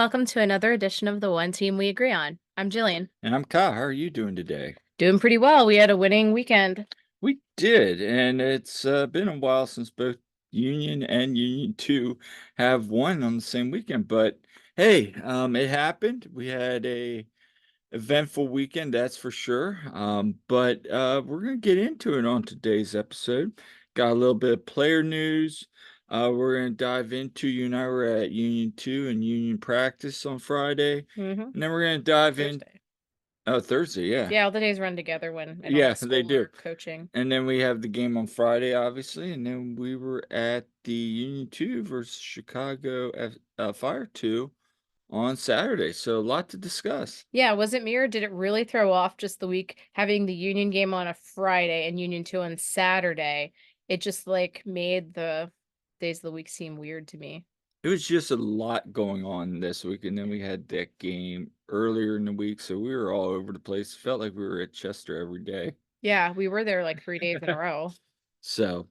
welcome to another edition of the One Team We Agree On. I'm Jillian. And I'm Kyle. How are you doing today? Doing pretty well. We had a winning weekend. We did, and it's been a while since both Union and Union 2 have won on the same weekend. But hey, it happened. We had a eventful weekend, that's for sure. But we're gonna get into it on today's episode. Got a little bit of player news. We're gonna dive into you and I were at Union 2 and Union practice on Friday, Mm-hmm. and then we're gonna dive in. Thursday. Oh, Thursday, yeah. Yeah, all the days run together when I don't Yeah, have they school do. or coaching. And then we have the game on Friday, obviously, and then we were at the Union 2 versus Chicago Fire 2 on Saturday. So a lot to discuss. Yeah, was it me or did it really throw off just the week having the Union game on a Friday and Union 2 on Saturday? It just like made the days of the week seem weird to me. It was just a lot going on this week, and then we had that game earlier in the week, so we were all over the place. Felt like we were at Chester every day. Yeah, we were there like 3 days in a row. So,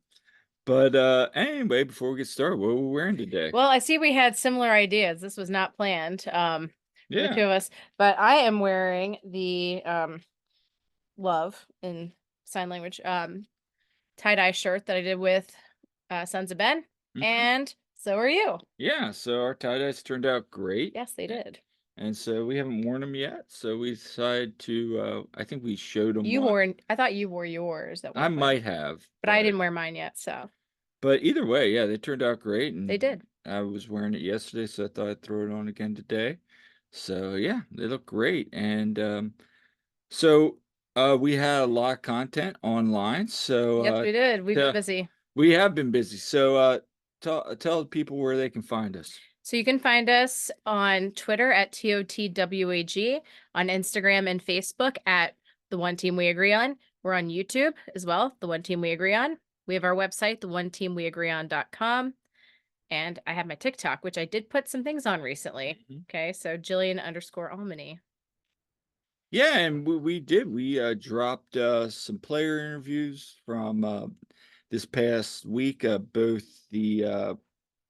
but anyway, before we get started, what are we wearing today? Well, I see we had similar ideas. This was not planned. The Yeah. two of us, but I am wearing the love in sign language tie-dye shirt that I did with Sons of Ben, Mhm. and so are you. Yeah, so our tie-dyes turned out great. Yes, they did. And so we haven't worn them yet. So we decided to, I think we showed them You one. wore, I thought you wore yours at I one point, might have, but I didn't wear mine yet, so but either way, yeah, they turned out great. they And did. I was wearing it yesterday, so I thought I'd throw it on again today. So yeah, they look great. And so we had a lot of content online. So Yes, we did. We've been busy. we have been busy. So tell people where they can find us. So you can find us on Twitter at TOTWAG, on Instagram and Facebook at The One Team We Agree On. We're on YouTube as well, The One Team We Agree On. We have our website, theoneteamweagreeon.com. And I have my TikTok, which I did put some things on recently. Okay, so Jillian_Almany. Yeah, and we did. We dropped some player interviews from this past week. Both the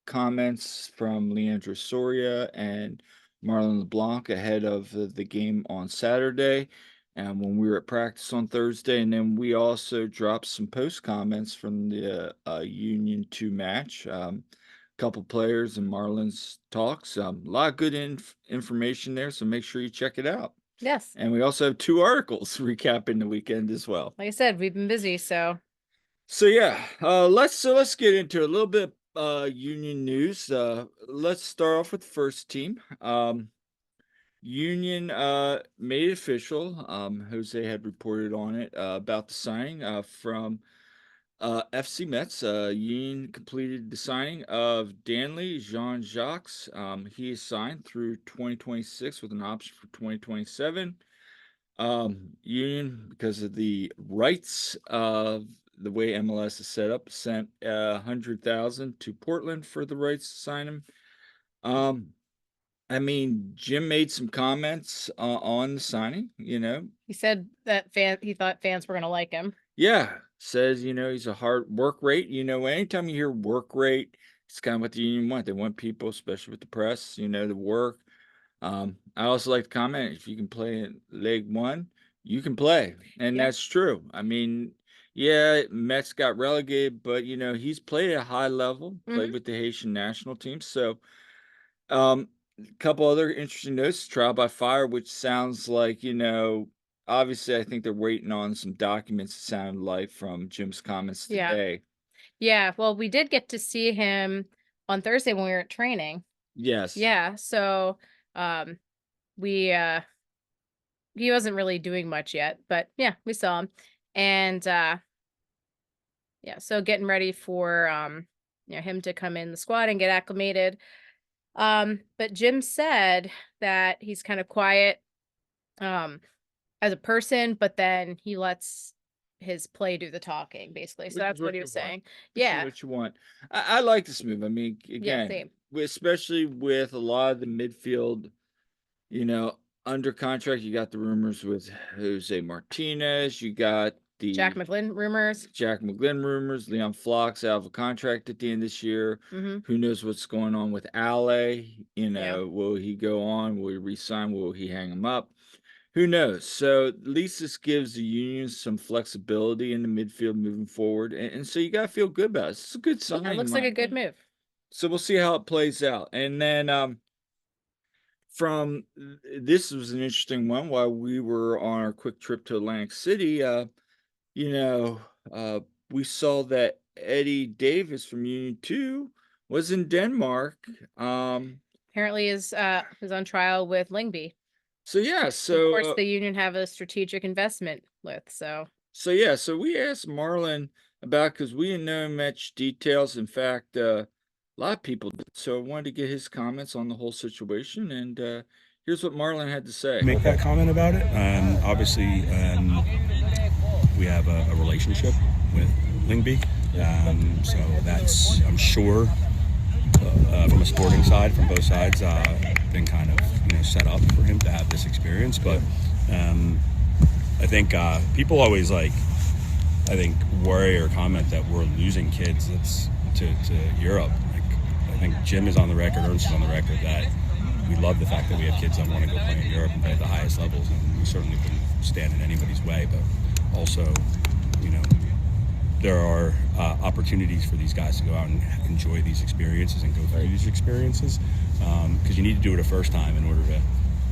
comments from Leandro Soria and Marlon LeBlanc ahead of the game on Saturday, and when we were at practice on Thursday. And then we also dropped some post comments from the Union 2 match. Couple players and Marlon's talks. A lot of good information there, so make sure you check it out. Yes. And we also have 2 articles recapping the weekend as well. Like I said, we've been busy, so. So yeah, let's get into a little bit Union news. Let's start off with the first team. Union made it official. Jose had reported on it about the signing from FC Metz. Union completed the signing of Danley Jean-Jacques. He is signed through 2026 with an option for 2027. Union, because of the rights of the way MLS is set up, sent 100,000 to Portland for the rights to sign him. I mean, Jim made some comments on the signing. He said that he thought fans were gonna like him. Yeah, says he's a hard work rate. Anytime you hear work rate, it's kind of what the Union want. They want people, especially with the press, to work. I also like to comment, if you can play in League One, you can play. And Yeah. that's true. I mean, yeah, Mets got relegated, but he's played at a high level, played with the Haitian national team. So a couple other interesting notes, trial by fire, which sounds like, obviously I think they're waiting on some documents, it sounded like, from Jim's comments today. Yeah, well, we did get to see him on Thursday when we were at training. Yes. Yeah, so we he wasn't really doing much yet, but yeah, we saw him. And yeah, so getting ready for him to come in the squad and get acclimated. But Jim said that he's kind of quiet as a person, but then he lets his play do the talking, basically. So that's what he was saying. Yeah. What you want. I like this move. I mean, Yeah, again, same. especially with a lot of the midfield, under contract, you got the rumors with Jose Martinez, you got Jack the McGlynn rumors. Jack McGlynn rumors, Leon Flock's out of a contract at the end of this year. Mhm. Who knows what's going on with Ale? Yeah. Will he go on? Will he resign? Will he hang him up? Who knows? So at least this gives the Union some flexibility in the midfield moving forward, and so you gotta feel good about it. It's a good Yeah, it sign in looks like my a good opinion. move. So we'll see how it plays out. And then from this was an interesting one while we were on our quick trip to Atlantic City. You know, uh, we saw that Eddie Davis from Union 2 was in Denmark. Apparently is on trial with Lingby. So yeah, Of course, the union have a strategic investment with, so so we asked Marlon about because we didn't know much details. In fact, a lot of people did. So I wanted to get his comments on the whole situation, and here's what Marlon had to say. Make that comment about it. Obviously, we have a relationship with Lingby, so that's, I'm sure, from a sporting side, from both sides, been kind of set up for him to have this experience. But I think people always worry or comment that we're losing kids that's to Europe. I think Jim is on the record, Ernst is on the record that we love the fact that we have kids that want to go play in Europe and play at the highest levels, and we certainly wouldn't stand in anybody's way. But also, there are opportunities for these guys to go out and enjoy these experiences and go through these experiences, because you need to do it a first time in order to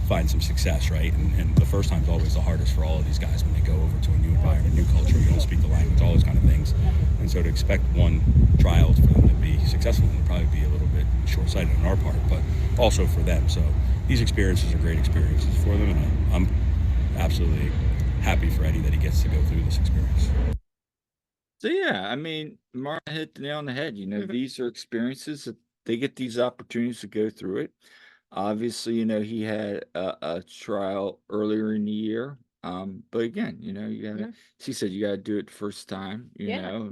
find some success, right? And the first time is always the hardest for all of these guys when they go over to a new environment, new culture, you don't speak the language, all those kind of things. And so to expect one trial for them to be successful would probably be a little bit short-sighted on our part, but also for them. So these experiences are great experiences for them, and I'm absolutely happy for Eddie that he gets to go through this experience. So yeah, I mean, Martin hit the nail on the head. mhm. These are experiences that they get these opportunities to go through it. Obviously, he had a trial earlier in the year. But again, you gotta, Mhm. she said you gotta do it the first time, Yeah.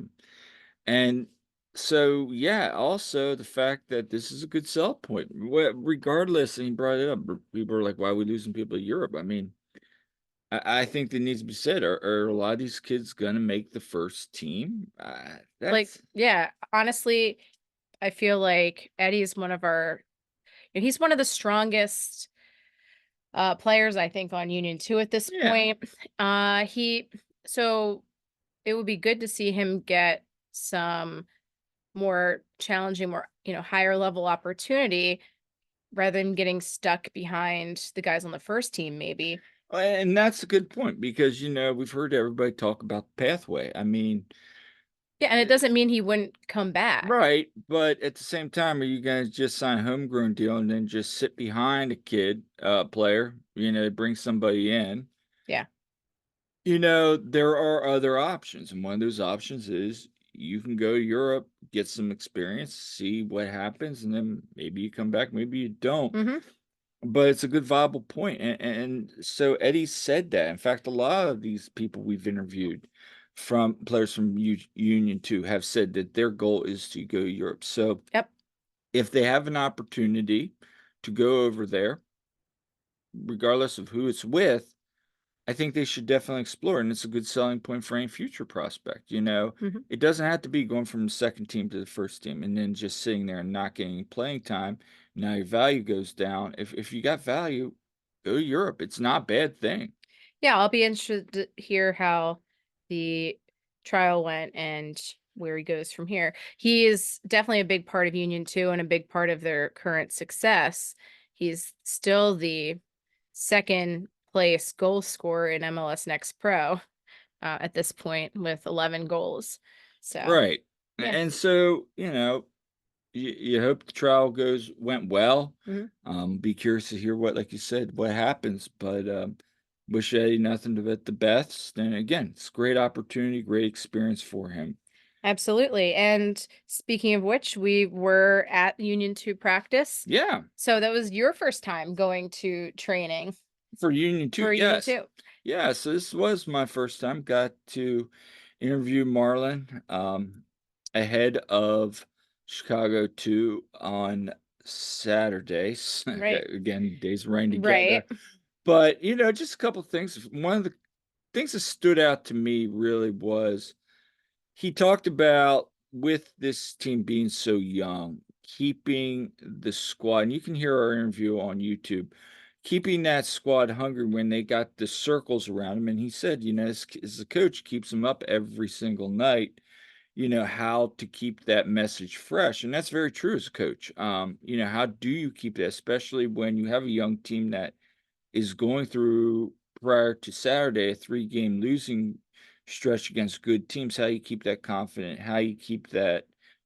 and so yeah, also the fact that this is a good sell point. Regardless, and he brought it up. People are like, "Why are we losing people to Europe?" I mean, I think that needs to be said. Are a lot of these kids gonna make the first team? Like, That's yeah, honestly, I feel like Eddie's one of our and he's one of the strongest players I think on Union 2 at this yeah. point. He so it would be good to see him get some more challenging, more, higher level opportunity rather than getting stuck behind the guys on the first team maybe. And that's a good point because we've heard everybody talk about the pathway. I mean, Yeah, and it eh, doesn't mean he wouldn't come back. right, but at the same time, are you gonna just sign a homegrown deal and then just sit behind a kid, player, bring somebody in? Yeah. There are other options, and one of those options is you can go to Europe, get some experience, see what happens, and then maybe you come back, maybe you don't. Mhm. But it's a good viable point, and so Eddie said that. In fact, a lot of these people we've interviewed from players from Union 2 have said that their goal is to go to Europe. So Yep. if they have an opportunity to go over there, regardless of who it's with, I think they should definitely explore, and it's a good selling point for any future prospect. Mhm. It doesn't have to be going from the second team to the first team and then just sitting there and not getting playing time. Now your value goes down. If you got value, go to Europe. It's not a bad thing. Yeah, I'll be interested to hear how the trial went and where he goes from here. He is definitely a big part of Union 2 and a big part of their current success. He's still the second place goal scorer in MLS Next Pro at this point with 11 goals. So, Right. yeah. And so, you hope the trial went well. Mhm. Be curious to hear what, like you said, what happens. But wish Eddie nothing but the best. And again, it's a great opportunity, great experience for him. Absolutely. And speaking of which, we were at Union 2 practice. Yeah. So that was your first time going to training For Union 2, for Union yes. 2. Yeah, so this was my first time. Got to interview Marlon ahead of Chicago 2 on Saturdays. Right. Again, days running together. Right. But, just a couple things. One of the things that stood out to me really was he talked about with this team being so young, keeping the squad, and you can hear our interview on YouTube, keeping that squad hungry when they got the circles around them. And he said, as the coach keeps them up every single night, how to keep that message fresh. And that's very true as a coach. How do you keep that, especially when you have a young team that is going through prior to Saturday, a 3-game losing stretch against good teams, how you keep that confident, how you keep that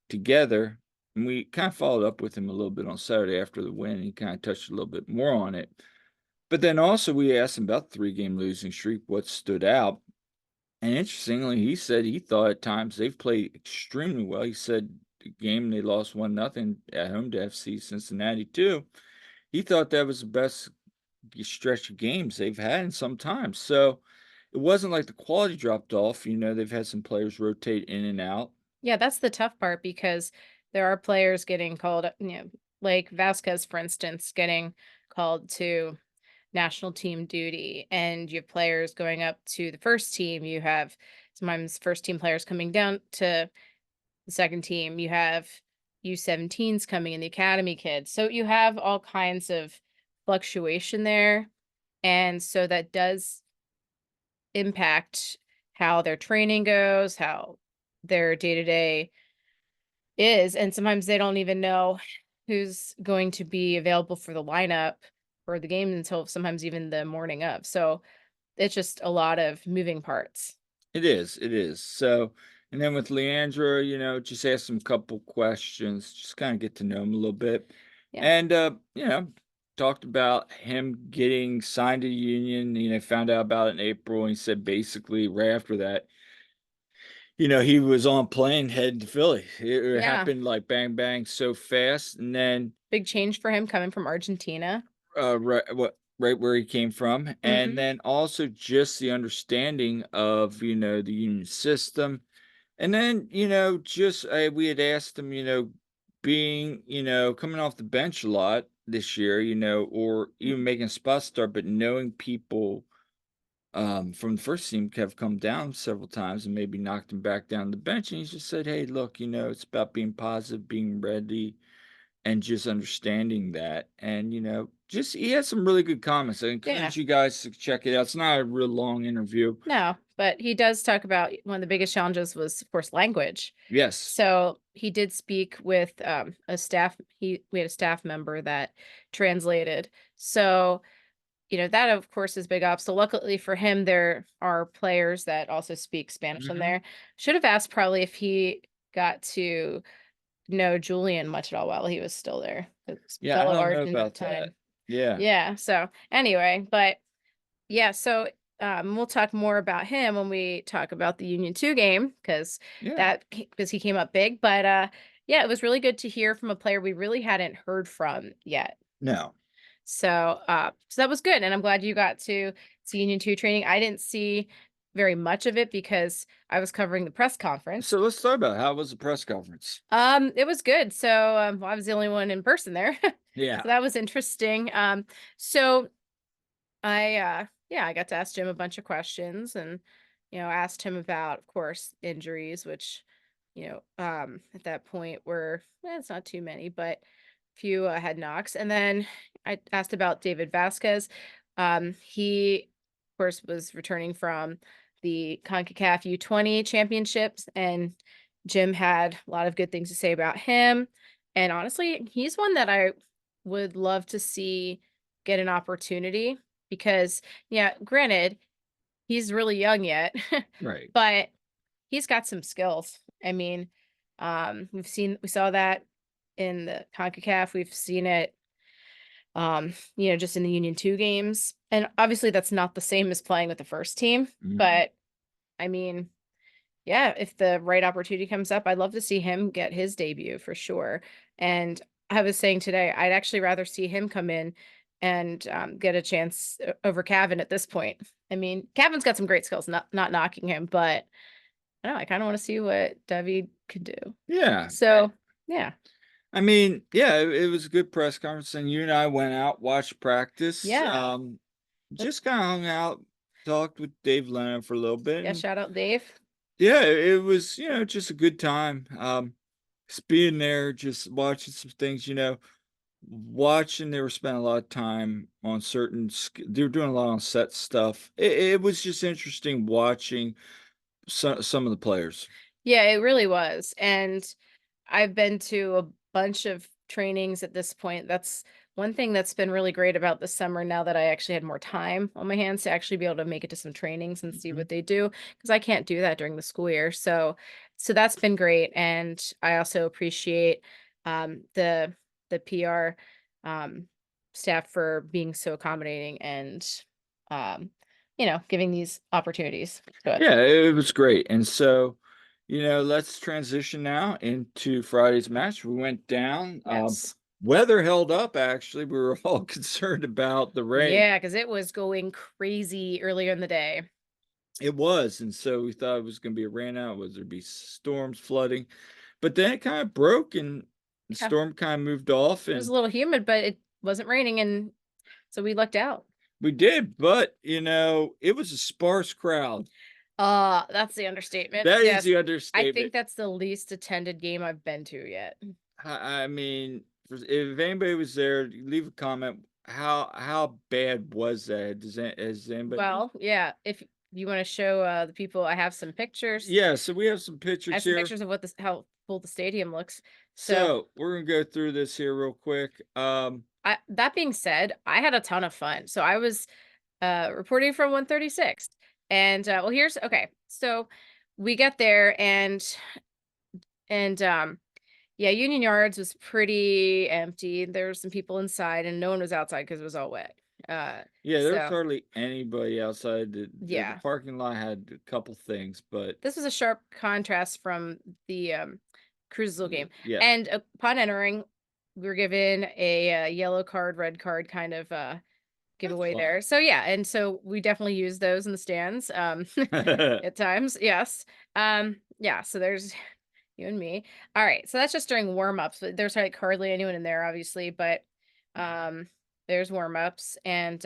together. And we kind of followed up with him a little bit on Saturday after the win. He kind of touched a little bit more on it. But then also we asked him about the 3-game losing streak, what stood out. And interestingly, he said he thought at times they've played extremely well. He said the game they lost 1-0 at home to FC Cincinnati too. He thought that was the best stretch of games they've had in some time. So it wasn't like the quality dropped off. They've had some players rotate in and out. Yeah, that's the tough part because there are players getting called, like Vasquez, for instance, getting called to national team duty, and you have players going up to the first team. You have sometimes first team players coming down to the second team. You have U17s coming in, the academy kids. So you have all kinds of fluctuation there. And so that does impact how their training goes, how their day-to-day is. And sometimes they don't even know who's going to be available for the lineup for the game until sometimes even the morning of. So it's just a lot of moving parts. It is. It is. So, and then with Leandro, just ask him a couple questions, just kind of get to know him a little bit. Yeah. And, talked about him getting signed to the union. Found out about it in April. And he said basically right after that, he was on plane heading to Philly. It Yeah. happened like bang, bang so fast. And then Big change for him coming from Argentina. right where he came from. And Mhm. then also just the understanding of, the union system. And then, just we had asked him, being, coming off the bench a lot this year, or even making a spot start, but knowing people from the first team have come down several times and maybe knocked him back down the bench. And he just said, hey, look, it's about being positive, being ready, and just understanding that. And, just he had some really good comments. I encourage you guys to check it out. It's not a real long interview. No, but he does talk about one of the biggest challenges was, of course, language. Yes. So he did speak with a staff. We had a staff member that translated. So that of course is big obstacle. Luckily for him, there are players that also speak Spanish in there. Should have asked probably if he got to know Julian much at all while he was still there. Yeah, I don't know about that. Yeah. Yeah. So anyway, but yeah, so we'll talk more about him when we talk about the Union 2 game because Yeah. he came up big. But yeah, it was really good to hear from a player we really hadn't heard from yet. No. So so that was good. And I'm glad you got to see Union 2 training. I didn't see very much of it because I was covering the press conference. So let's talk about how was the press conference? It was good. So well, I was the only one in person there. Yeah. So that was interesting. So I got to ask Jim a bunch of questions and asked him about, of course, injuries, which at that point were it's not too many, but few had knocks. And then I asked about David Vasquez. He of course was returning from the CONCACAF U20 championships, and Jim had a lot of good things to say about him. And honestly, he's one that I would love to see get an opportunity because, yeah, granted, he's really young yet, Right. but he's got some skills. I mean, we saw that in the CONCACAF. We've seen it, just in the Union 2 games. And obviously that's not the same as playing with the first team, but I mean, yeah, if the right opportunity comes up, I'd love to see him get his debut for sure. And I was saying today, I'd actually rather see him come in and get a chance over Cavan at this point. I mean, Cavan's got some great skills, not knocking him, but I don't know, I kind of want to see what David could do. Yeah. So, yeah. I mean, yeah, it was a good press conference, and you and I went out, watched practice. Yeah. Just kind of hung out, talked with Dave Lennon for a little bit. Yeah, and shout out Dave. yeah, it was, just a good time. Just being there, just watching some things, watching they were spending a lot of time on they were doing a lot on set stuff. It was just interesting watching some of the players. Yeah, it really was. And I've been to a bunch of trainings at this point. That's one thing that's been really great about this summer now that I actually had more time on my hands to actually be able to make it to some trainings and see Mhm. what they do because I can't do that during the school year. So that's been great. And I also appreciate the PR staff for being so accommodating and um giving these opportunities to us. Yeah, it was great. And so, let's transition now into Friday's match. We went down. Yes. Weather held up, actually. We were all concerned about the rain. Yeah, because it was going crazy earlier in the day. It was. And so we thought it was going to be a rain out. Was there'd be storms, flooding. But then it kind of broke and the Yeah. storm kind of moved off. It was And a little humid, but it wasn't raining, and so we lucked out. we did. But, it was a sparse crowd. That's the understatement. That is Yes. the I understatement. think that's the least attended game I've been to yet. I mean, if anybody was there, leave a comment. How bad was that? Has anybody? Well, yeah, if you want to show the people, I have some pictures. Yeah, so we have some I have pictures some here. pictures of how full the stadium looks. So we're gonna go through this here real quick. That being said, I had a ton of fun. So I was reporting from 136. And well, here's okay. So we get there and yeah, Union Yards was pretty empty. There were some people inside and no one was outside because it was all wet. Yeah, there was So hardly anybody outside. The yeah. parking lot had a couple things, but This was a sharp contrast from the Cruiserville game. yeah, And upon entering, we were given a yellow card, red card kind of giveaway fun. there. So yeah, and so we definitely use those in the stands at times. Yes. Yeah, so there's you and me. All right. So that's just during warm-ups. There's like hardly anyone in there, obviously, but there's warm-ups. And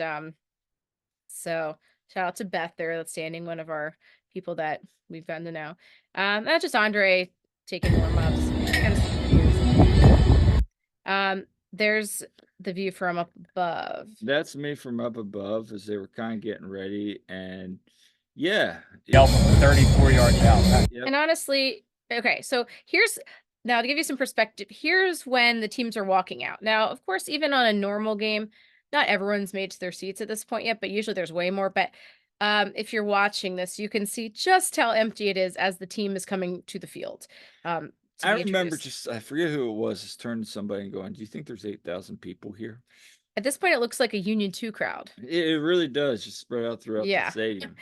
so shout out to Beth there that's standing, one of our people that we've gotten to know. That's just Andre taking warm-ups. Kind of some videos. There's the view from up above. That's me from up above as they were kind of getting ready, and yeah, Yelp 34 yards out. Yep. And honestly, okay, so here's now to give you some perspective, here's when the teams are walking out. Now, of course, even on a normal game, not everyone's made to their seats at this point yet, but usually there's way more. But if you're watching this, you can see just how empty it is as the team is coming to the field. I remember I forget who it was, just turning to somebody and going, "Do you think there's 8,000 people here?" At this point, it looks like a Union 2 crowd. It really does, just spread out throughout the Yeah. stadium.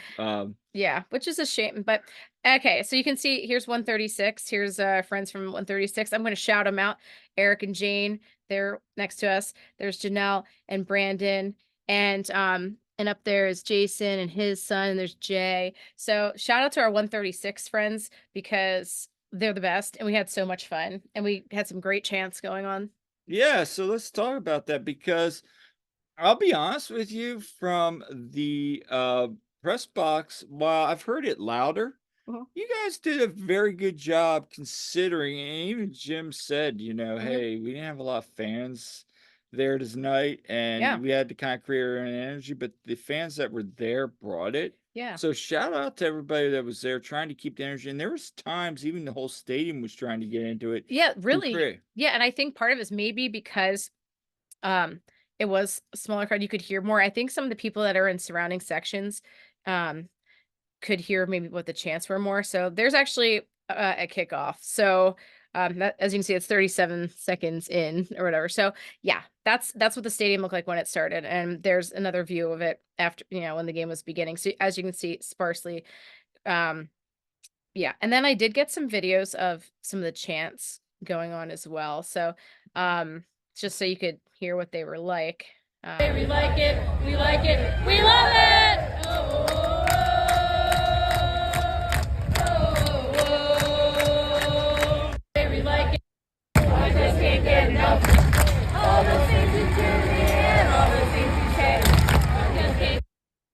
Yeah, which is a shame. But okay, so you can see here's 136. Here's friends from 136. I'm going to shout them out. Eric and Jane, they're next to us. There's Janelle and Brandon, and up there is Jason and his son, and there's Jay. So shout out to our 136 friends because they're the best, and we had so much fun, and we had some great chants going on. Yeah, so let's talk about that because I'll be honest with you, from the press box, while I've heard it louder, Mhm. you guys did a very good job considering, and even Jim said, Mhm. hey, we didn't have a lot of fans there tonight, and Yeah. we had to kind of create our own energy, but the fans that were there brought it. Yeah. So shout out to everybody that was there trying to keep the energy. And there was times even the whole stadium was trying to get into it. Yeah, to really. create. Yeah, and I think part of it is maybe because it was a smaller crowd, you could hear more. I think some of the people that are in surrounding sections could hear maybe what the chants were more. So there's actually a kickoff. So that, as you can see, it's 37 seconds in or whatever. So yeah, that's what the stadium looked like when it started. And there's another view of it after, when the game was beginning. So as you can see, sparsely. Yeah, and then I did get some videos of some of the chants going on as well. So just so you could hear what they were like. We like it, we like it, we love it! Oh, we like it, I just can't get enough. All those things you do me and all those things you say, I just can't.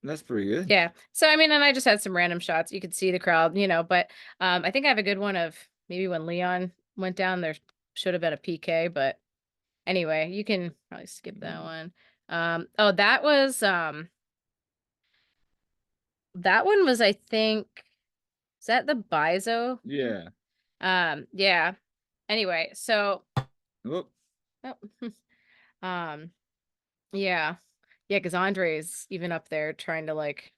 That's pretty good. Yeah. So I mean, and I just had some random shots. You could see the crowd, but I think I have a good one of maybe when Leon went down, there should have been a PK, but anyway, you can probably skip that one. Oh, that one was, I think, is that the Bizo? Yeah. Yeah. Anyway, so Whoop. oh, yeah. Yeah, because Andre's even up there trying to like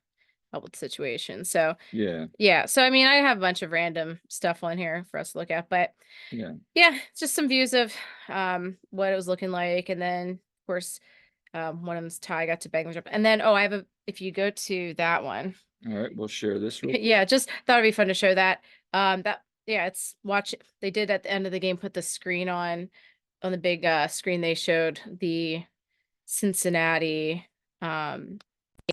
help with the situation. So Yeah. yeah. So I mean, I have a bunch of random stuff on here for us to look at, but Yeah. yeah, just some views of what it was looking like. And then of course, one of them's Ty got to bang the jump. And then I have if you go to that one. All right, we'll share this real quick. Yeah, just thought it'd be fun to show that. It's they did at the end of the game put the screen on the big screen. They showed the Cincinnati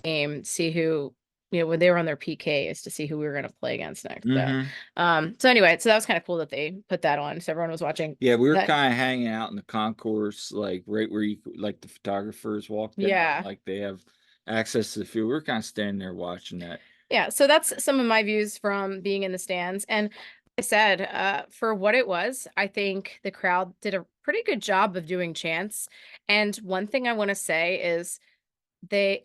game, see who when they were on their PKs to see who we were going to play against next. So anyway, so that was kind of cool that they put that on, so everyone was watching. Yeah, we were kind of hanging out in the concourse, like right where like the photographers walk down. Yeah, like they have access to the field. We were kind of standing there watching that. Yeah, so that's some of my views from being in the stands. And like I said, for what it was, I think the crowd did a pretty good job of doing chants. And one thing I want to say is they're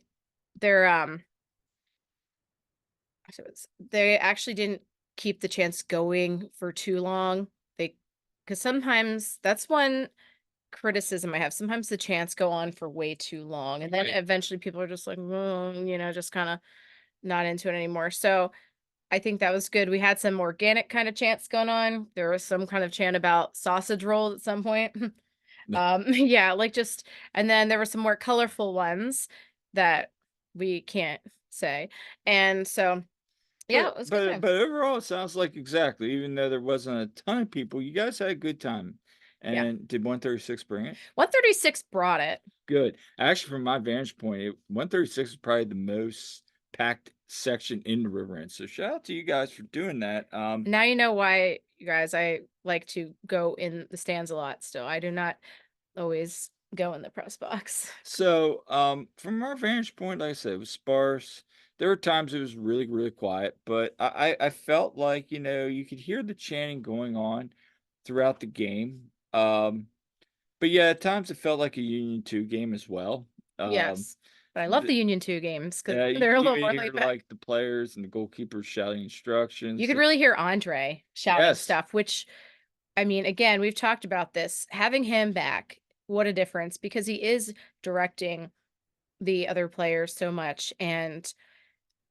they actually didn't keep the chants going for too long. Because sometimes that's one criticism I have. Sometimes the chants go on for way too long, and then eventually people are just like, just kind of not into it anymore. So I think that was good. We had some organic kind of chants going on. There was some kind of chant about sausage roll at some point. Yeah, and then there were some more colorful ones that we can't say. And so yeah, it was a good time. But overall it sounds like exactly, even though there wasn't a ton of people, you guys had a good time. And did 136 bring it? 136 brought it. Good. Actually, from my vantage point, 136 is probably the most packed section in the river end. So shout out to you guys for doing that. Now you know why, you guys, I like to go in the stands a lot still. I do not always go in the press box. So from our vantage point, like I said, it was sparse. There were times it was really, really quiet, but I felt like, you could hear the chanting going on throughout the game. But yeah, at times it felt like a Union 2 game as well. Yes. But I love the Union 2 games because you they're a could little even more hear like like the players and the goalkeepers shouting instructions. You could really hear Andre shouting Yes. stuff, which, I mean, again, we've talked about this. Having him back, what a difference, because he is directing the other players so much, and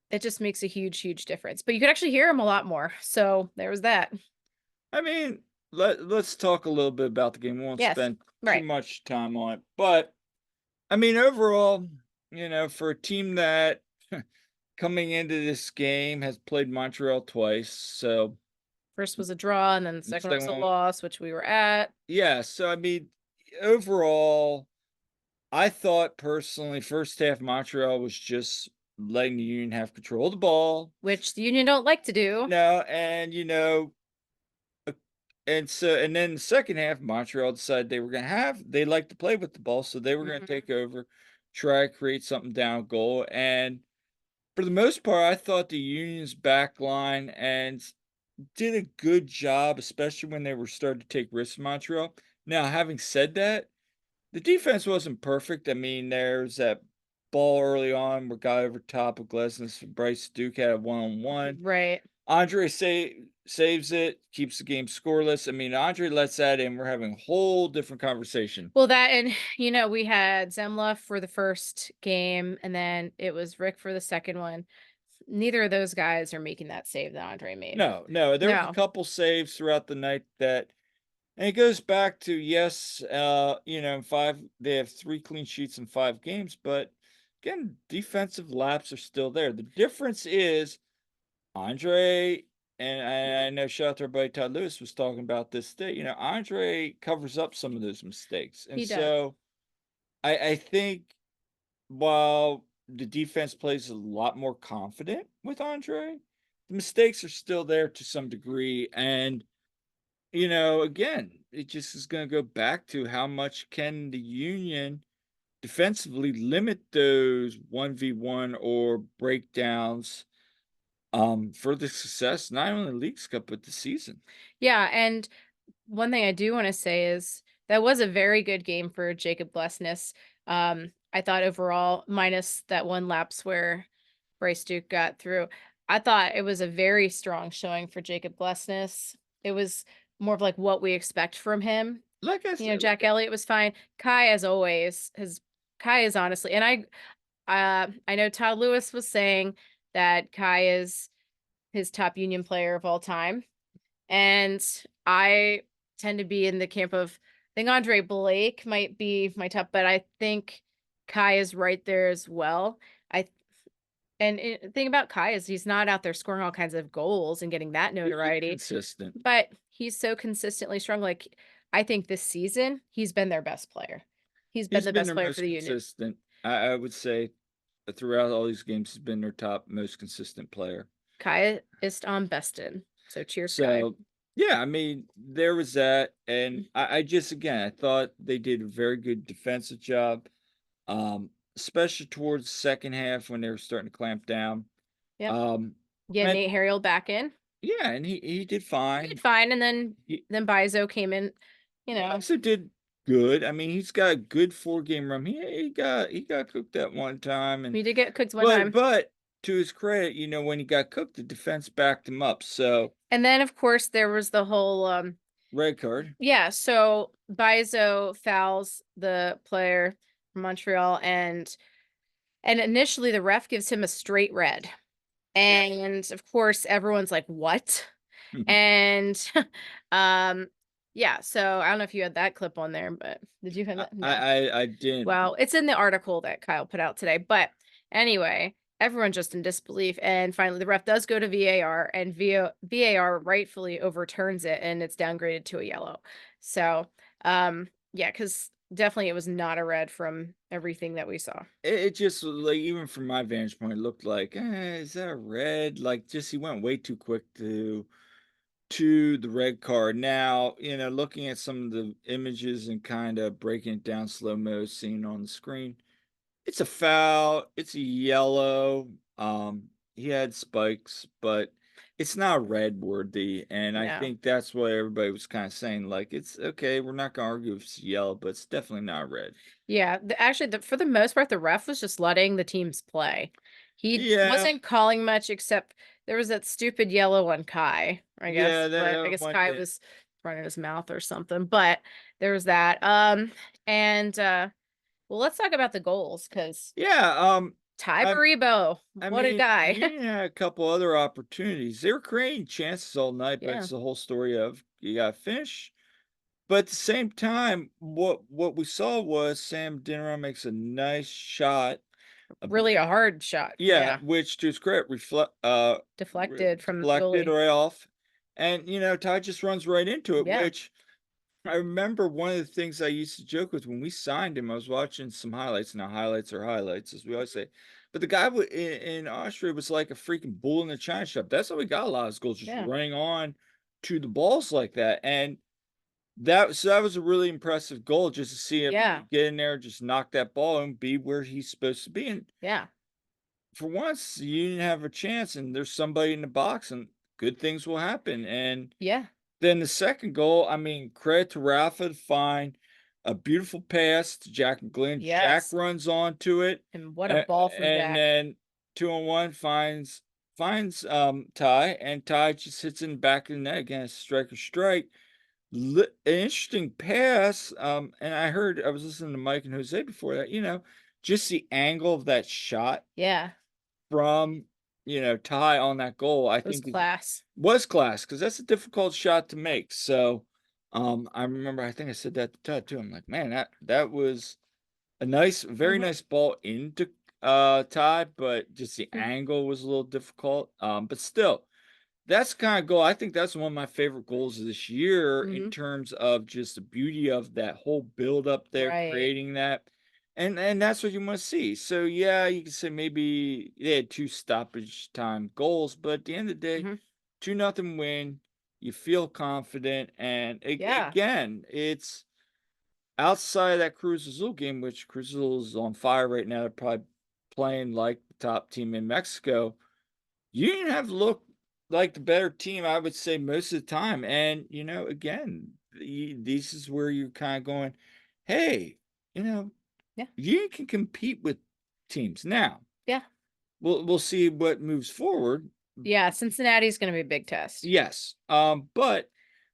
it just makes a huge, huge difference. But you could actually hear him a lot more. So there was that. I mean, let's talk a little bit about the game. We won't spend too much time on it. But I mean, overall, for a team that coming into this game has played Montreal twice. So first was a draw, and then the second was a loss, which we were at. Yeah. So I mean, overall, I thought personally, first half Montreal was just letting the Union have control of the ball, which the Union don't like to do. No, and and then the second half, Montreal decided they like to play with the ball, so they were going to take over, try to create something down goal. And for the most part, I thought the Union's back line and did a good job, especially when they were starting to take risks in Montreal. Now, having said that, the defense wasn't perfect. I mean, there's that ball early on where guy over top of Glesnes, Bryce Duke had a one-on-one. Right. Andre saves it, keeps the game scoreless. I mean, Andre lets that in. We're having a whole different conversation. Well, that, and we had Zemla for the first game, and then it was Rick for the second one. Neither of those guys are making that save that Andre made. No. There was a couple saves throughout the night and it goes back to, yes, they have 3 clean sheets in 5 games, but again, defensive laps are still there. The difference is Andre, and I know shout out to our buddy Todd Lewis was talking about this today. Andre covers up some of those mistakes. And so I think while the defense plays a lot more confident with Andre, the mistakes are still there to some degree. And, again, it just is going to go back to how much can the Union defensively limit those 1v1 or breakdowns for the success, not only the Leagues Cup, but the season. Yeah, and one thing I do want to say is that was a very good game for Jacob Blessness. I thought overall, minus that one lapse where Bryce Duke got through, I thought it was a very strong showing for Jacob Blessness. It was more of like what we expect from him. Like I You know, said, Jack Elliott was fine. Kai, as always, Kai is honestly, and I know Todd Lewis was saying that Kai is his top Union player of all time. And I tend to be in the camp of, I think Andre Blake might be my top, but I think Kai is right there as well. I and the thing about Kai is he's not out there scoring all kinds of goals and getting that he's notoriety, consistent. but he's so consistently strong. Like, I think this season he's been their best player. He's been He's the been best their player most for the Union. consistent. I would say throughout all these games, he's been their top most consistent player. Kai is am besten. So cheers, Kai. So yeah, I mean, there was that, and I just again I thought they did a very good defensive job, especially towards the second half when they were starting to clamp down. Yep. Um, Yeah, and Nate Harriel back in. yeah, and he did He fine. did fine, and then He Bizo came in, you he know. also did good. I mean, he's got a good 4-game run. He got cooked that one time, and We did get cooked one time. but to his credit, when he got cooked, the defense backed him up. So And then of course there was the whole red card. yeah, so Bizo fouls the player from Montreal, and initially the ref gives him a straight red. And of course everyone's like, "What?" And yeah, so I don't know if you had that clip on there, but did you have that? No. I didn't. Well, it's in the article that Kyle put out today. But anyway, everyone's just in disbelief. And finally, the ref does go to VAR, and VAR rightfully overturns it, and it's downgraded to a yellow. So, yeah, because definitely it was not a red from everything that we saw. It just like, even from my vantage point, it looked like, is that a red? Like, just he went way too quick to the red card. Now, looking at some of the images and kind of breaking it down slow-mo, seeing on the screen, it's a foul. It's a yellow. He had spikes, but it's not red worthy. And I No. think that's what everybody was kind of saying. Like, it's okay. We're not gonna argue if it's yellow, but it's definitely not red. Yeah, actually, for the most part, the ref was just letting the teams play. He Yeah. wasn't calling much, except there was that stupid yellow on Kai, I guess. Yeah, But I that guess one Kai did. was running his mouth or something. But there was that. And well, let's talk about the goals, because Yeah. Ty I Baribo, I what a mean, guy. Union had a couple other opportunities. They were creating chances all night, but Yeah. it's the whole story of you got to finish. But at the same time, what we saw was Sam Dinner makes a nice shot. Really a hard shot. Yeah, which to his credit Deflected from the deflected goalie. right off. And Ty just runs right into it, Yeah. which I remember one of the things I used to joke with when we signed him. I was watching some highlights. Now, highlights are highlights, as we always say. But the guy in Austria was like a freaking bull in the china shop. That's how he got a lot of his goals, just Yeah. running on to the balls like that. And that was a really impressive goal, just to see him Yeah. get in there, just knock that ball and be where he's supposed to be. And Yeah. for once, you didn't have a chance, and there's somebody in the box, and good things will happen. And Yeah. then the second goal, I mean, credit to Rafa to find a beautiful pass to Jack McGlynn. Jack Yes. runs onto it. And what a ball from And Jack. then 2-on-1 finds Ty, and Ty just hits in the back of the net again. Striker strike. An interesting pass. And I was listening to Mike and Jose before that, just the angle of that shot Yeah. from Ty on that goal, I It was think class. was class, because that's a difficult shot to make. So I remember, I think I said that to Todd too. I'm like, man, that was a very nice ball into Ty, but just the angle was a little difficult. But still, that's the kind of goal. I think that's one of my favorite goals of this year in terms of just the beauty of that whole build up there, Right. creating that. And that's what you want to see. So yeah, you can say maybe they had 2 stoppage time goals, but at the end of the day, 2-0 win. You feel confident, and Yeah. again, it's outside of that Cruz Azul game, which Cruz Azul is on fire right now, they're probably playing like the top team in Mexico. Union have looked like the better team, I would say, most of the time. And, again, this is where you're kind of going, hey, Yeah. you can compete with teams. Now, Yeah. we'll see what moves forward. Yeah, Cincinnati's going to be a big test. Yes. But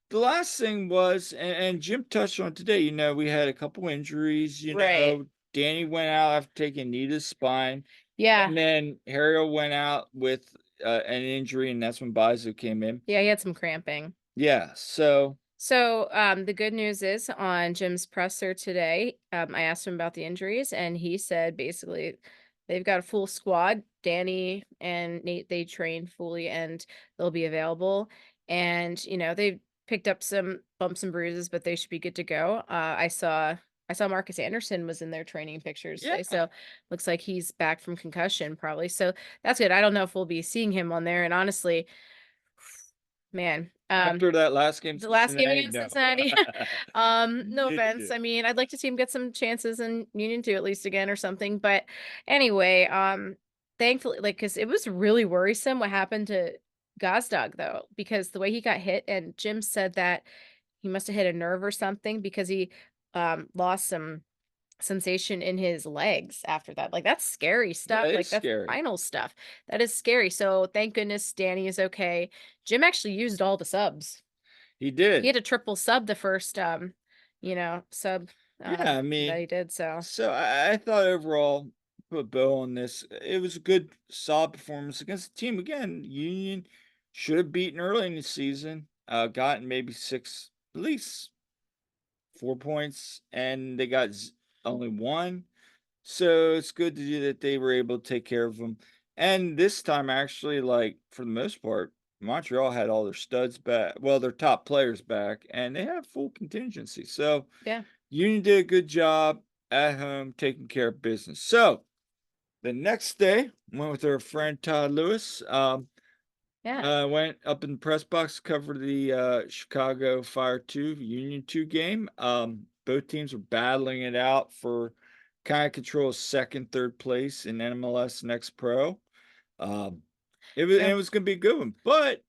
the last thing was, and Jim touched on today, we had a couple injuries, Right. Danny went out after taking a knee to the spine. Yeah. And then Harriel went out with an injury, and that's when Bizu came in. Yeah, he had some cramping. Yeah, so the good news is on Jim's presser today, I asked him about the injuries, and he said basically they've got a full squad. Danny and Nate, they train fully and they'll be available. And, they picked up some bumps and bruises, but they should be good to go. I saw Marcus Anderson was in their training pictures today, Yeah. so looks like he's back from concussion probably. So that's good. I don't know if we'll be seeing him on there. And honestly, man, after that last game, the last game against no. Cincinnati. No Did offense. you? I mean, I'd like to see him get some chances in Union 2 at least again or something. But anyway, thankfully, because it was really worrisome what happened to Gazdag though, because the way he got hit, and Jim said that he must have hit a nerve or something because he lost some sensation in his legs after that. Like that's scary stuff. That Like is that's scary. final stuff. That is scary. So thank goodness Danny is okay. Jim actually used all the subs. He did. He had a triple sub the first sub Yeah, I mean, that he did. So I thought overall, put a bow on this. It was a good, solid performance against the team. Again, Union should have beaten early in the season, gotten maybe at least 4 points, and they got only one. So it's good to do that they were able to take care of them. And this time, actually, like for the most part, Montreal had all their studs back. Well, their top players back, and they have full contingency. So yeah. Union did a good job at home taking care of business. So the next day, went with our friend Todd Lewis. Went up in the press box to cover the Chicago Fire 2 Union 2 game. Both teams were battling it out for kind of control second, third place in MLS Next Pro. It was going to be a good one, but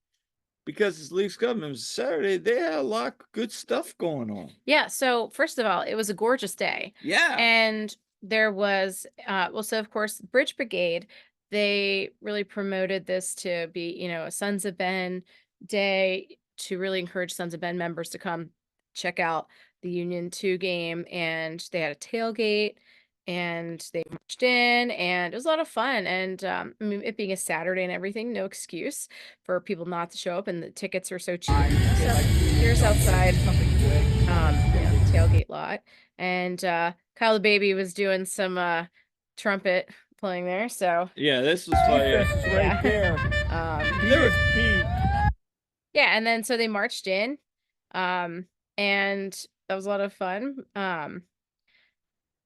because it's Leafs Cup and it was Saturday, they had a lot of good stuff going on. Yeah. So first of all, it was a gorgeous day. Yeah. And there was so of course Bridge Brigade, they really promoted this to be, a Sons of Ben day to really encourage Sons of Ben members to come check out the Union 2 game. And they had a tailgate and they marched in and it was a lot of fun. And I mean, it being a Saturday and everything, no excuse for people not to show up, and the tickets are so cheap. So here's outside tailgate lot, and Kyle the baby was doing some trumpet playing there. So yeah, this was fun. Right there. Yeah, and then so they marched in, and that was a lot of fun.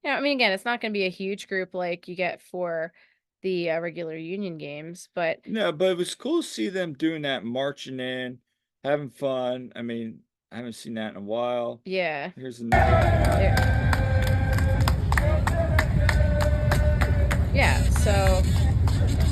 Yeah, I mean, again, it's not going to be a huge group like you get for the regular Union games, but no, but it was cool to see them doing that, marching in, having fun. I mean, I haven't seen that in a while. yeah. Here's another. Yeah, so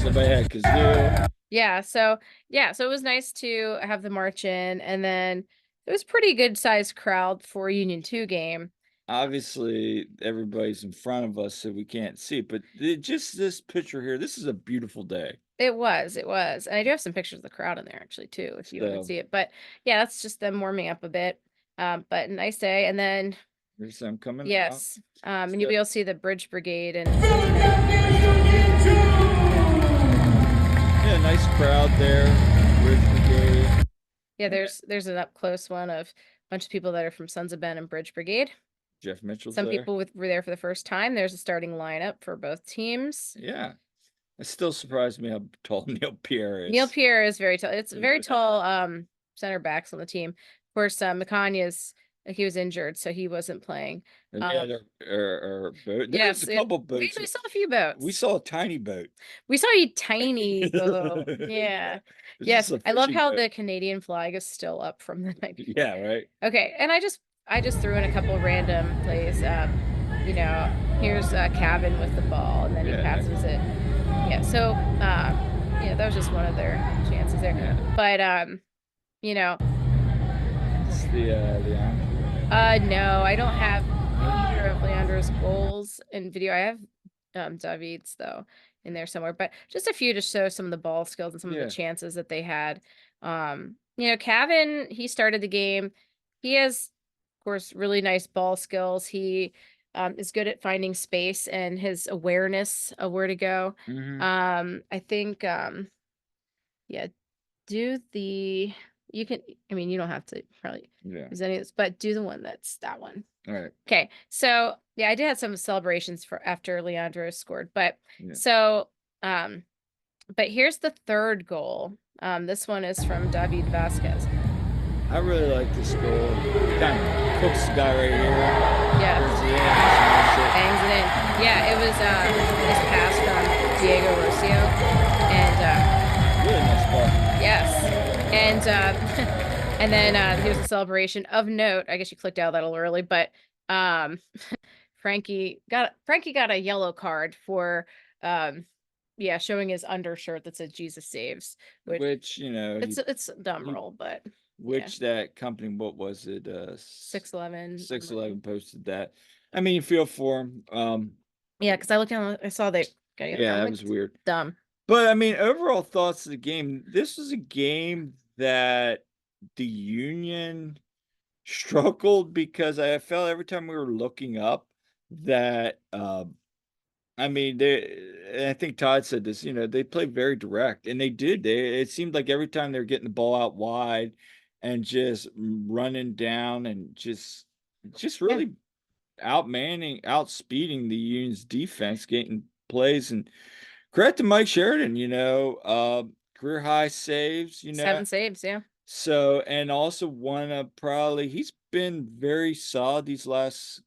Somebody had kazoo. yeah, so it was nice to have the march in, and then it was pretty good sized crowd for a Union 2 game. Obviously, everybody's in front of us, so we can't see. But just this picture here, this is a beautiful day. It was. And I do have some pictures of the crowd in there actually too, if you want to see it. But yeah, that's just them warming up a bit. But a nice day. And then Here's them coming out. yes. And you'll be able to see the Bridge Brigade and yeah, nice crowd there. Bridge Brigade. yeah, there's an up close one of a bunch of people that are from Sons of Ben and Bridge Brigade. Jeff Mitchell's Some there. people were there for the first time. There's a starting lineup for both teams. Yeah. It still surprised me how tall Neil Pierre is. Neil Pierre is very tall. It's very tall center backs on the team. Of course, Macania's he was injured, so he wasn't playing. And yeah, boat. There's Yes, a couple boats. We saw a few boats. We saw a tiny boat. We saw a tiny boat. Yeah. This Yes. is a I love fishing how boat. the Canadian flag is still up from the night before. Yeah, right. Okay. And I just I just threw in a couple random plays. You know, here's Cabin with the ball, and then he Yeah. passes it. Yeah. So, yeah, that was just one of their chances there. Yeah. But, you know, It's the no, I don't have either of Leandro's goals in video. I have David's though in there somewhere, but just a few to show some of the ball skills and some of the Yeah. chances that they had. You know, Cavan, he started the game. He has, of course, really nice ball skills. He is good at finding space and his awareness of where to go. I think yeah, do the you can I mean you don't have to probably Yeah. use any of this, but do the one that's that one. All right. Okay, so yeah, I did have some celebrations for after Leandro scored, but Yeah. so but here's the third goal. This one is from David Vasquez. I really like this goal. Kind of hooks the guy right here. Yeah, Turns it in, smashes it. bangs it in. Yeah, it was this pass from Diego Rocio, and Really nice ball. yes, and and then here's a celebration of note. I guess you clicked out that a little early, but um, Frankie got a yellow card for yeah, showing his undershirt that said Jesus saves, Which, you know, it's a dumb he- roll, but which that company, what was it? 611. 611 posted that. I mean, you feel for him. Yeah, because I looked down, I saw they got Yeah, that was weird. dumb. But I mean, overall thoughts of the game. This was a game that the Union struggled because I felt every time we were looking up that I mean, I think Todd said this, you know, they played very direct, and they did. It seemed like every time they were getting the ball out wide and just running down and just really outspeeding the Union's defense, getting plays. And credit to Mike Sheridan, you know, career high saves, you know. 7 saves, yeah. So, and also one of probably he's been very solid these last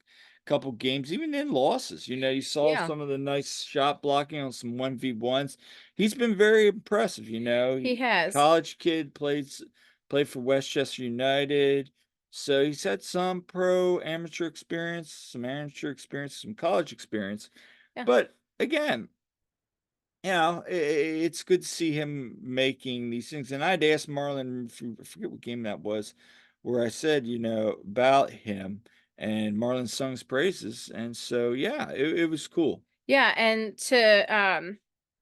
couple games, even in losses. You know, you saw Yeah. some of the nice shot blocking on some 1v1s. He's been very impressive, you know. He has. College kid, played for Westchester United. So he's had some amateur experience, some college experience. Yeah. But again, you know, it's good to see him making these things. And I'd asked Marlon, I forget what game that was, where I said, you know, about him, and Marlon sung his praises. And so, yeah, it was cool. Yeah, and to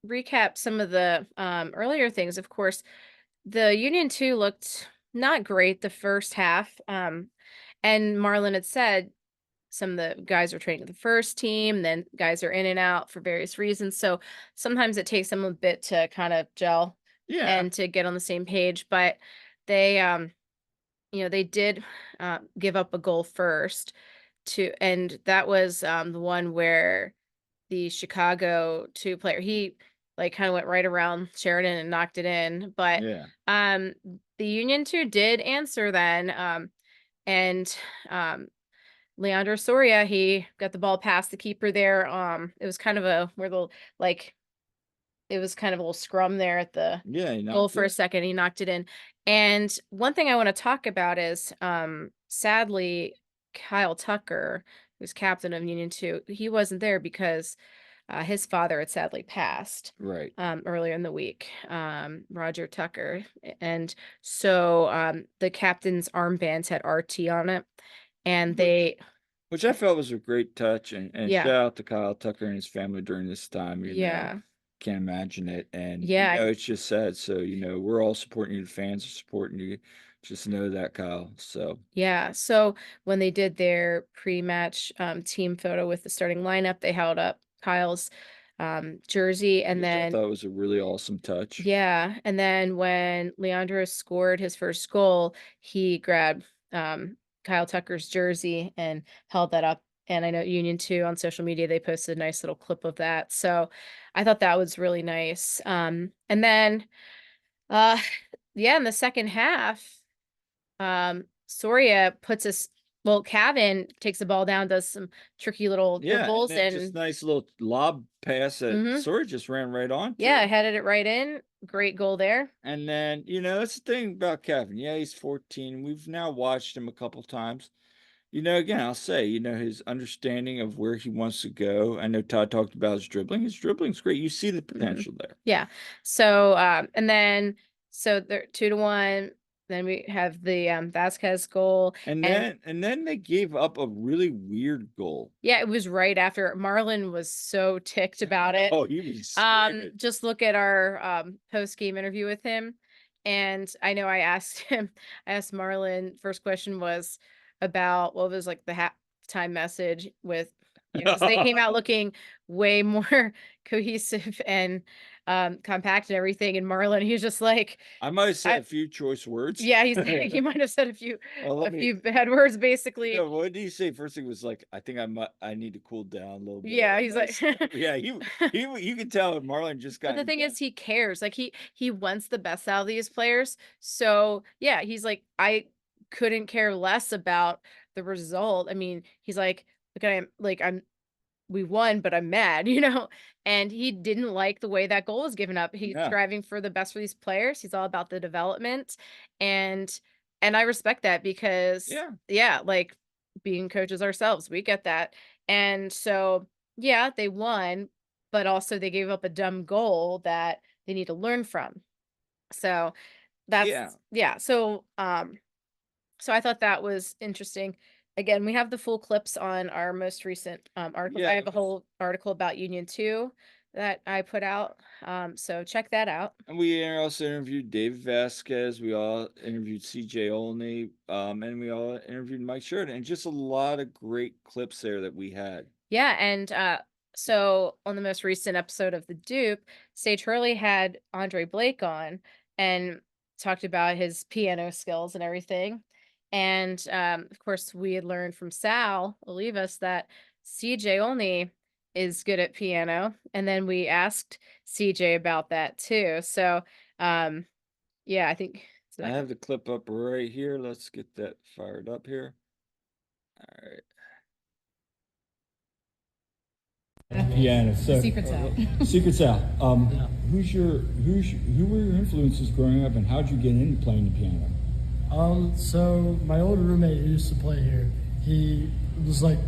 recap some of the earlier things, of course, the Union 2 looked not great the first half. And Marlon had said some of the guys are training with the first team, then guys are in and out for various reasons. So sometimes it takes them a bit to kind of gel Yeah. and to get on the same page. But they, you know, they did give up a goal first and that was the one where the Chicago 2 player, he like kind of went right around Sheridan and knocked it in. But Yeah. the Union 2 did answer then. And Leandro Soria, he got the ball past the keeper there. It was kind of a it was kind of a little scrum there at the Yeah. goal for a second. He knocked it in. And one thing I want to talk about is sadly Kyle Tucker, who's captain of Union 2, he wasn't there because his father had sadly passed Right. earlier in the week, Roger Tucker. And so the captain's armbands had RT on it. And Which I felt was a great touch, and Yeah. shout out to Kyle Tucker and his family during this time. You Yeah. know, can't imagine it. And Yeah. you know, it's just sad. So, you know, we're all supporting you. The fans are supporting you. Just know that, Kyle. So Yeah. So when they did their pre-match team photo with the starting lineup, they held up Kyle's jersey, and which I then thought was a really awesome touch. yeah, and then when Leandro scored his first goal, he grabbed Kyle Tucker's jersey and held that up. And I know Union 2 on social media, they posted a nice little clip of that. So I thought that was really nice. And then yeah, in the second half, Soria puts us Cavan takes the ball down, does some tricky little dribbles, and and just nice little lob pass that Mhm. sort of just ran right on. yeah, headed it right in. Great goal there. And then, you know, that's the thing about Kevin. Yeah, he's 14. We've now watched him a couple times. Again, I'll say, his understanding of where he wants to go. I know Todd talked about his dribbling. His dribbling's great. You see the potential there. Yeah. So and then so they're 2-1. Then we have the Vasquez goal. And then they gave up a really weird goal. Yeah, it was right after. Marlon was so ticked about it. Oh, he was scared. Just look at our post-game interview with him. And I know I asked him, I asked Marlon, first question was about what was like the halftime message with, 'cause they came out looking way more cohesive and compact and everything. And Marlon, he was just like, I might have said a few choice words. yeah, he's he might have said a few Well, few bad words basically. Yeah, what did he say? First thing was like, I think I need to cool down a little bit. Yeah, he's like, yeah, you could tell Marlon just got. but the thing is, he cares. Like he wants the best out of these players. So yeah, he's like, I couldn't care less about the result. I mean, he's like, we won, but I'm mad, and he didn't like the way that goal was given up. He's Yeah. striving for the best for these players. He's all about the development, and I respect that because yeah, like being coaches ourselves, we get that. And so yeah, they won, but also they gave up a dumb goal that they need to learn from. So that's yeah. So I thought that was interesting. Again, we have the full clips on our most recent article. I have a whole article about Union 2 that I put out. So check that out. And we also interviewed David Vasquez. We all interviewed CJ Olney. And we all interviewed Mike Sheridan. And just a lot of great clips there that we had. Yeah, and so on the most recent episode of The Dupe, Sage Hurley had Andre Blake on and talked about his piano skills and everything. And of course, we had learned from Sal Olivas that CJ only is good at piano. And then we asked CJ about that too. So yeah, I think I have the clip up right here. Let's get that fired up here. All right. Piano. So Secret's out. Secret's out. Who were your influences growing up, and how'd you get into playing the piano? So my old roommate who used to play here, he was like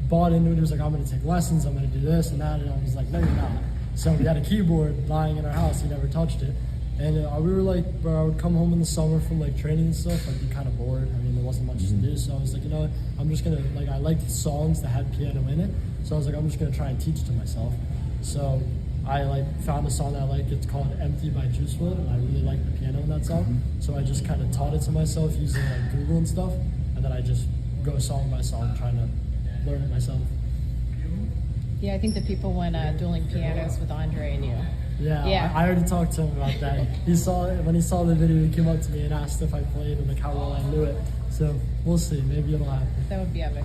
bought into it. He was like, I'm gonna take lessons, I'm gonna do this and that, and I was like, no, you're not. So we had a keyboard lying in our house. He never touched it, and we were like, I would come home in the summer from like training and stuff. I'd be kind of bored. I mean, there wasn't much to do, so I was like, you know what? I'm just gonna I liked songs that had piano in it, so I was like, I'm just gonna try and teach to myself. So I found a song that I like. It's called "Empty" by Juice WRLD, and I really like the piano in that song. So I just kind of taught it to myself using Google and stuff, and then I just go song by song trying to learn it myself. Yeah, I think the people went dueling pianos with Andre and you. Yeah. I already talked to him about that. When he saw the video, he came up to me and asked if I played and like how well I knew it. So we'll see. Maybe it'll happen. That would be epic.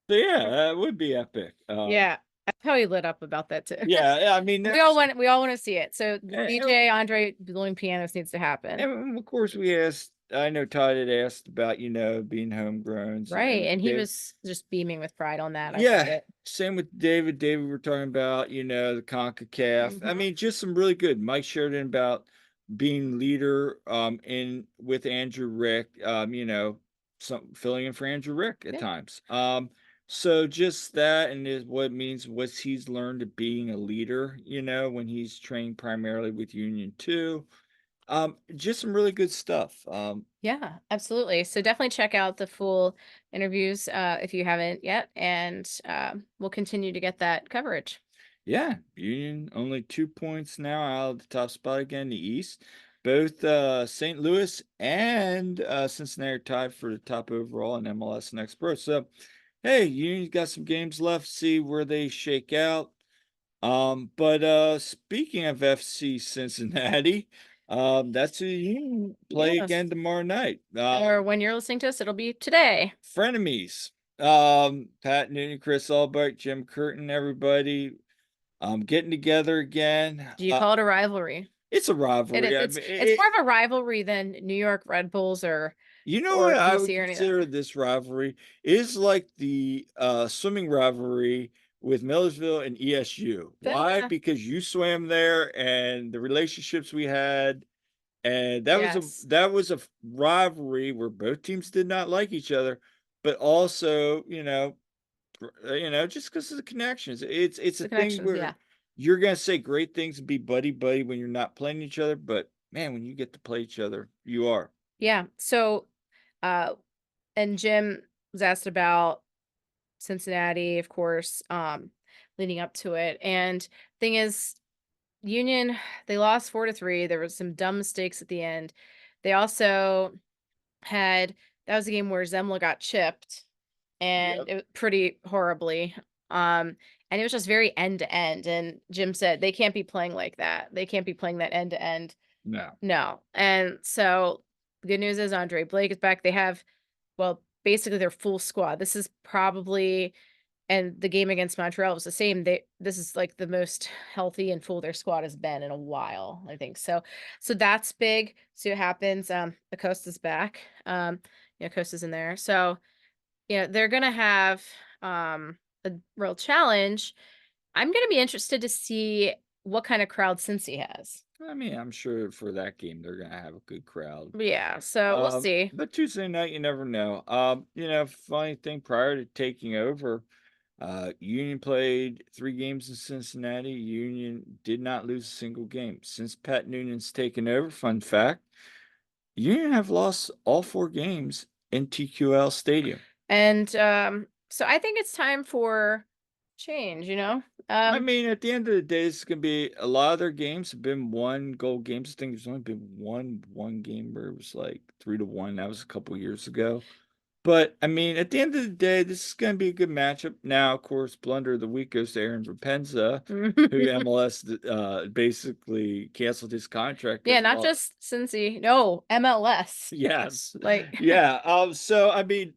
So yeah, that would be epic. yeah. I probably lit up about that too. Yeah, I mean, we all want to see it. So DJ Andre dueling pianos needs to happen. And of course, we asked. I know Todd had asked about being homegrown, right? And he was just beaming with pride on that. Same with David. David, we're talking about the CONCACAF. I mean, just some really good. Mike Sheridan about being leader with Andrew Rick. Filling in for Andrew Rick at times. So just that, and is what it means, what he's learned of being a leader, when he's trained primarily with Union 2. Just some really good stuff. Yeah, absolutely. So definitely check out the full interviews if you haven't yet, and we'll continue to get that coverage. Yeah, Union only 2 points now out of the top spot again, the East. Both St. Louis and Cincinnati are tied for the top overall in MLS Next Pro. So hey, Union's got some games left, see where they shake out. But speaking of FC Cincinnati, that's who you play again tomorrow night. Or when you're listening to us, it'll be today. Frenemies. Pat Newton, Chris Albright, Jim Curtin, everybody getting together again. Do you call it a rivalry? It's a rivalry. It's more of a rivalry than New York Red Bulls or what I would consider this rivalry is like the swimming rivalry with Millersville and ESU. Why? Because you swam there, and the relationships we had, and that was a rivalry where both teams did not like each other, but also, just because of the connections. It's a The thing connections, where yeah. you're gonna say great things and be buddy buddy when you're not playing each other, but man, when you get to play each other, you are. Yeah. So, uh, and Jim was asked about Cincinnati, of course, leading up to it. And thing is, Union, they lost 4-3. There was some dumb mistakes at the end. They also had that was a game where Zemla got chipped and Yep. it was pretty horribly. Um, and it was just very end to end. And Jim said they can't be playing like that. They can't be playing that end to end. No. No. And so the good news is Andre Blake is back. They have, well, basically their full squad. This is probably, and the game against Montreal was the same. This is like the most healthy and full their squad has been in a while, I think. So that's big. See what happens. Acosta's back. Acosta's in there. So they're gonna have a real challenge. I'm gonna be interested to see what kind of crowd Cincy has. I mean, I'm sure for that game they're gonna have a good crowd. Yeah, so we'll see. But Tuesday night, you never know. Funny thing, prior to taking over, Union played 3 games in Cincinnati. Union did not lose a single game. Since Pat Noonan's taken over, fun fact, Union have lost all 4 games in TQL Stadium. And so I think it's time for change, I mean, at the end of the day, it's gonna be a lot of their games have been 1-goal games. I think there's only been one game where it was like 3-1. That was a couple years ago. But I mean, at the end of the day, this is going to be a good matchup. Now, of course, blunder of the week goes to Aaron Repenza, who MLS basically canceled his contract. Yeah, not just Cincy. No, MLS. Yes. Like yeah. So I mean,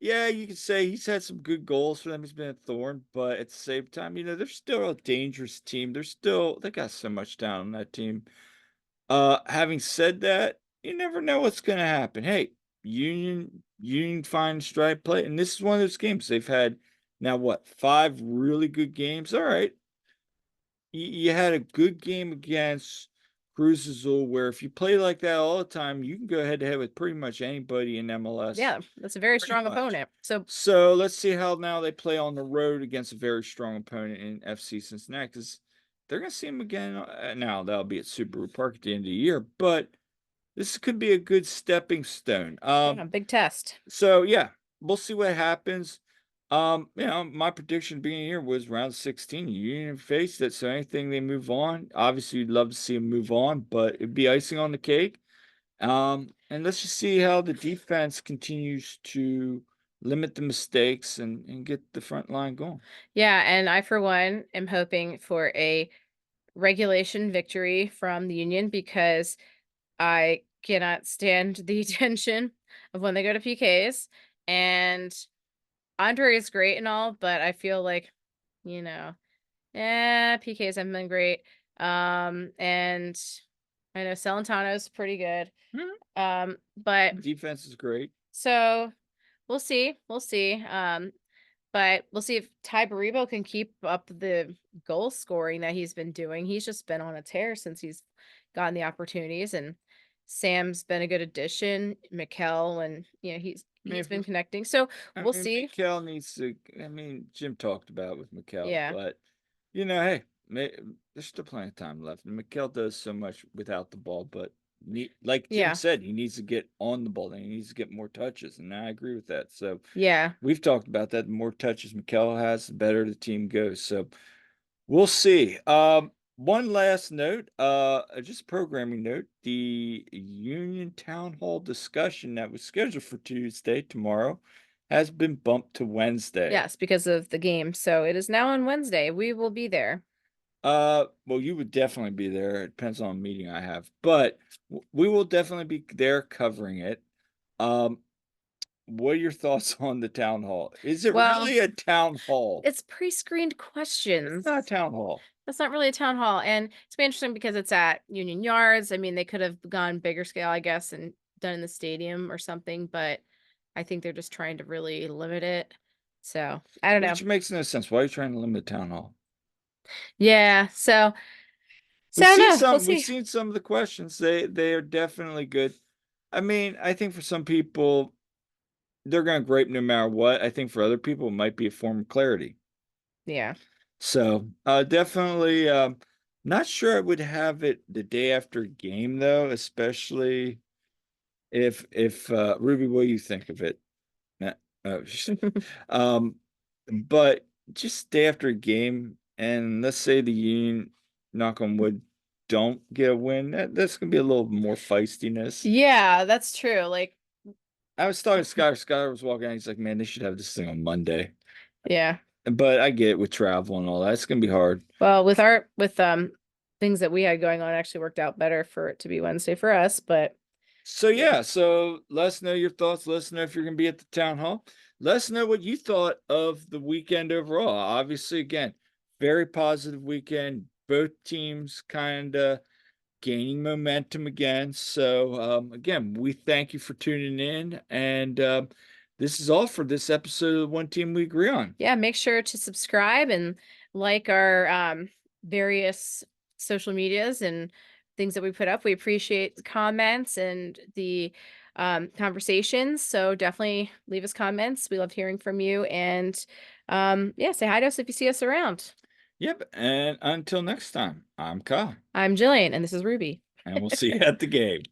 yeah, you could say he's had some good goals for them. He's been a thorn, but at the same time, they're still a dangerous team. They got so much talent on that team. Having said that, you never know what's going to happen. Hey, Union find stride play, and this is one of those games they've had now. What 5 really good games? All right, you had a good game against Cruz Azul, where if you play like that all the time, you can go head to head with pretty much anybody in MLS. yeah, that's a very Pretty strong much. opponent. So let's see how now they play on the road against a very strong opponent in FC Cincinnati, because they're going to see him again. Now that'll be at Subaru Park at the end of the year, but this could be a good stepping stone. Big test. So yeah, we'll see what happens. My prediction at the beginning of the year was round 16. Union faced it, so anything they move on, obviously you'd love to see them move on, but it'd be icing on the cake. And let's just see how the defense continues to limit the mistakes and get the front line going. Yeah, and I for one am hoping for a regulation victory from the Union because I cannot stand the tension of when they go to PKs. And Andre is great and all, but I feel like, PKs haven't been great. And I know Celentano's pretty good. But Defense is great. so we'll see. We'll see. But we'll see if Ty Baribo can keep up the goal scoring that he's been doing. He's just been on a tear since he's gotten the opportunities, and Sam's been a good addition. Mikel, and he's been connecting. So we'll see. Mikel needs to. I mean, Jim talked about it with Mikel, Yeah. but hey, there's still plenty of time left. And Mikel does so much without the ball, but like Jim said, he needs to get on the ball and he needs to get more touches, and I agree with that. So Yeah. we've talked about that. The more touches Mikel has, the better the team goes. So we'll see. One last note, just a programming note, the Union Town Hall discussion that was scheduled for Tuesday, tomorrow, has been bumped to Wednesday. Yes, because of the game. So it is now on Wednesday. We will be there. Well, you would definitely be there. It depends on a meeting I have, but we will definitely be there covering it. What are your thoughts on the town hall? Is it really a town hall? It's pre-screened questions. It's not a town hall. That's not really a town hall, and it's been interesting because it's at Union Yards. I mean, they could have gone bigger scale, I guess, and done in the stadium or something, but I think they're just trying to really limit it. So I don't know. Which makes no sense. Why are you trying to limit town hall? Yeah, so I don't know. We'll see. We've seen some of the questions. They are definitely good. I mean, I think for some people, they're going to gripe no matter what. I think for other people, it might be a form of clarity. Yeah. So definitely not sure I would have it the day after game though, especially if Ruby, what do you think of it? Nah, oh, but just day after a game, and let's say the Union, knock on wood, don't get a win. That's gonna be a little more feistiness. Yeah, that's true. Like, I was talking to Skyler. Skyler was walking out. He's like, "Man, they should have this thing on Monday." yeah. But I get it with travel and all that. It's gonna be hard. Well, with things that we had going on, it actually worked out better for it to be Wednesday for us, but So yeah, so let us know your thoughts. Let us know if you're gonna be at the town hall. Let us know what you thought of the weekend overall. Obviously, again, very positive weekend. Both teams kind of gaining momentum again. So again, we thank you for tuning in, and this is all for this episode of One Team We Agree On. yeah, make sure to subscribe and like our various social medias and things that we put up. We appreciate the comments and the conversations. So definitely leave us comments. We love hearing from you. And yeah, say hi to us if you see us around. Yep, and until next time, I'm Kyle, I'm Jillian, and this is Ruby. and we'll see you at the game.